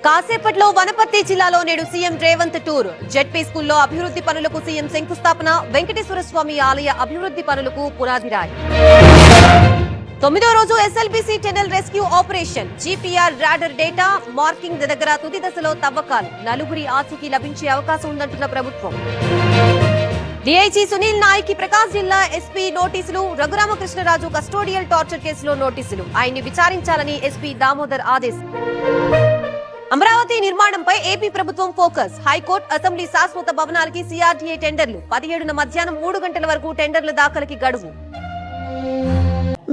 కాసేపట్లో వనపర్తి జిల్లాలో నేడు సీఎం రేవంత్ టూర్. జెడ్పీ స్కూల్లో అభివృద్ధి పనులకు సీఎం శంకుస్థాపన, వెంకటేశ్వర స్వామి ఆలయ అభివృద్ధి పనులకు పునాదిరాయి. 9వ రోజు SLBC tunnel rescue operation. GPR radar data marking దగ్గర తుది దశలో తవ్వకాలు. నలుగురి ఆచూకీ లభించే అవకాశం ఉందంటున్న ప్రభుత్వం. డీఐజీ సునీల్ నాయక్ కి ప్రకాశం జిల్లా ఎస్పీ నోటీసులు. రఘురామకృష్ణరాజు కస్టోడియల్ టార్చర్ కేసులో నోటీసులు. ఆయన్ని విచారించాలని ఎస్పీ దామోదర్ ఆదేశం. అమరావతి నిర్మాణంపై ఏపీ ప్రభుత్వం ఫోకస్. హైకోర్టు, అసెంబ్లీ శాశ్వత భవనాలకి సిఆర్డీఏ టెండర్లు. 17న మధ్యాహ్నం 3 గంటల వరకు టెండర్ల దాఖలకి గడువు.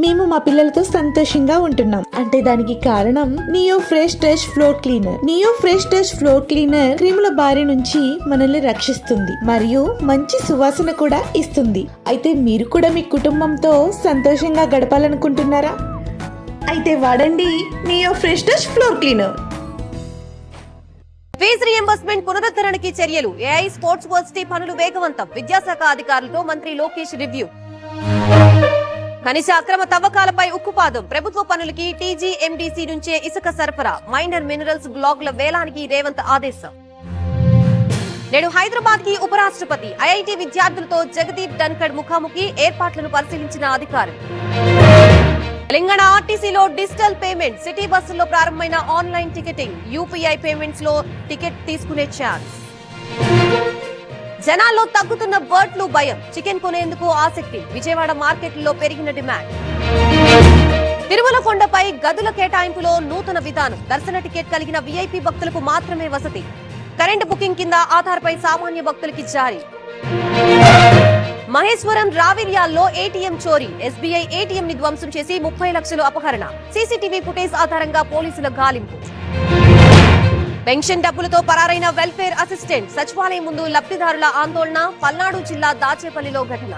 మేము మా పిల్లలతో సంతోషంగా ఉంటున్నాం అంటే దానికి కారణం Neo Fresh Touch floor cleaner. Neo Fresh Touch floor cleaner క్రిముల బారి నుంచి మనల్ని రక్షిస్తుంది మరియు మంచి సువాసన కూడా ఇస్తుంది. అయితే మీరు కూడా మీ కుటుంబంతో సంతోషంగా గడపాలనుకుంటున్నారా? అయితే వాడండి Neo Fresh Touch floor cleaner. Fee reimbursement పునరుద్ధరణకి చర్యలు. ఏఐ స్పోర్ట్స్ వర్సిటీ పనులు వేగవంతం. విద్యాశాఖ అధికారులతో మంత్రి లోకేష్ రివ్యూ. ఖనిజ అక్రమ తవ్వకాలపై ఉక్కుపాదం. ప్రభుత్వ పనులకి టీజీఎండీసీ నుంచే ఇసుక సరఫరా. మైనర్ మినరల్స్ బ్లాకుల వేలానికి రేవంత్ ఆదేశం. నేడు హైదరాబాద్ కి ఉపరాష్ట్రపతి. ఐఐటీ విద్యార్థులతో జగదీప్ ధన్ఖడ్ ముఖాముఖి. ఏర్పాట్లను పరిశీలించిన అధికారులు. తెలంగాణ ఆర్టీసీలో డిజిటల్ పేమెంట్. సిటీ బస్సుల్లో ప్రారంభమైన ఆన్లైన్ టికెటింగ్. యూపీఐ పేమెంట్స్ లో టికెట్ తీసుకునే ఛాన్స్. జనాల్లో తగ్గుతున్న బర్డ్ ఫ్లూ భయం. చికెన్ కొనేందుకు ఆసక్తి. విజయవాడ మార్కెట్లో పెరిగిన డిమాండ్. తిరుమల కొండపై గదుల కేటాయింపులో నూతన విధానం. దర్శన టికెట్ కలిగిన వీఐపీ భక్తులకు మాత్రమే వసతి. కరెంటు బుకింగ్ కింద ఆధార్పై సామాన్య భక్తులకి జారీ. మహేశ్వరం రావిర్యాల్లో ఏటీఎం చోరీ. ఎస్బీఐ ఏటీఎం ని ధ్వంసం చేసి 30 లక్షలు అపహరణ. సీసీటీవీ ఫుటేజ్ ఆధారంగా పోలీసుల గాలింపు. పెన్షన్ డబ్బులతో పరారైన వెల్ఫేర్ అసిస్టెంట్. సచివాలయం ముందు లబ్ధిదారుల ఆందోళన. పల్నాడు జిల్లా దాచేపల్లిలో ఘటన.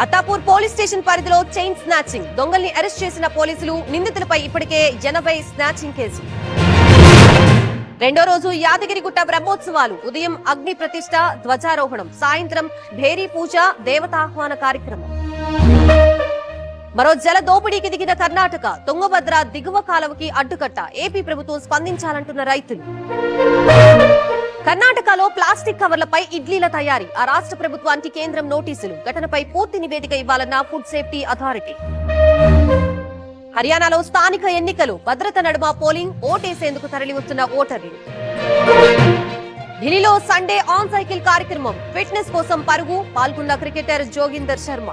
అత్తాపూర్ పోలీస్ స్టేషన్ పరిధిలో చైన్ స్నాచింగ్. దొంగల్ని అరెస్ట్ చేసిన పోలీసులు. నిందితులపై ఇప్పటికే 80 స్నాచింగ్ కేసులు. రెండో రోజు యాదగిరిగుట్ట బ్రహ్మోత్సవాలు. ఉదయం అగ్ని ప్రతిష్ఠ, ధ్వజారోహణం. సాయంత్రం భేరీ పూజ, దేవతాహ్వాన కార్యక్రమం. మరో జల దోపిడీకి దిగిన కర్ణాటక. తుంగభద్ర దిగువ కాలువకి అడ్డుకట్ట. ఏపీ ప్రభుత్వం స్పందించాలంటున్న రైతులు. కర్ణాటకలో ప్లాస్టిక్ కవర్లపై ఇడ్లీల తయారీ. ఆ రాష్ట్ర ప్రభుత్వానికి కేంద్రం నోటీసులు. ఘటనపై పూర్తి నివేదిక ఇవ్వాలన్న ఫుడ్ సేఫ్టీ అథారిటీ. హర్యానాలో స్థానిక ఎన్నికలు. భద్రత నడుమ పోలింగ్. ఓటేసేందుకు తరలివస్తున్న ఓటర్లు. ఢిల్లీలో సండే ఆన్ సైకిల్ కార్యక్రమం. ఫిట్నెస్ కోసం పరుగు. పాల్గొన్న క్రికెటర్ జోగిందర్ శర్మ.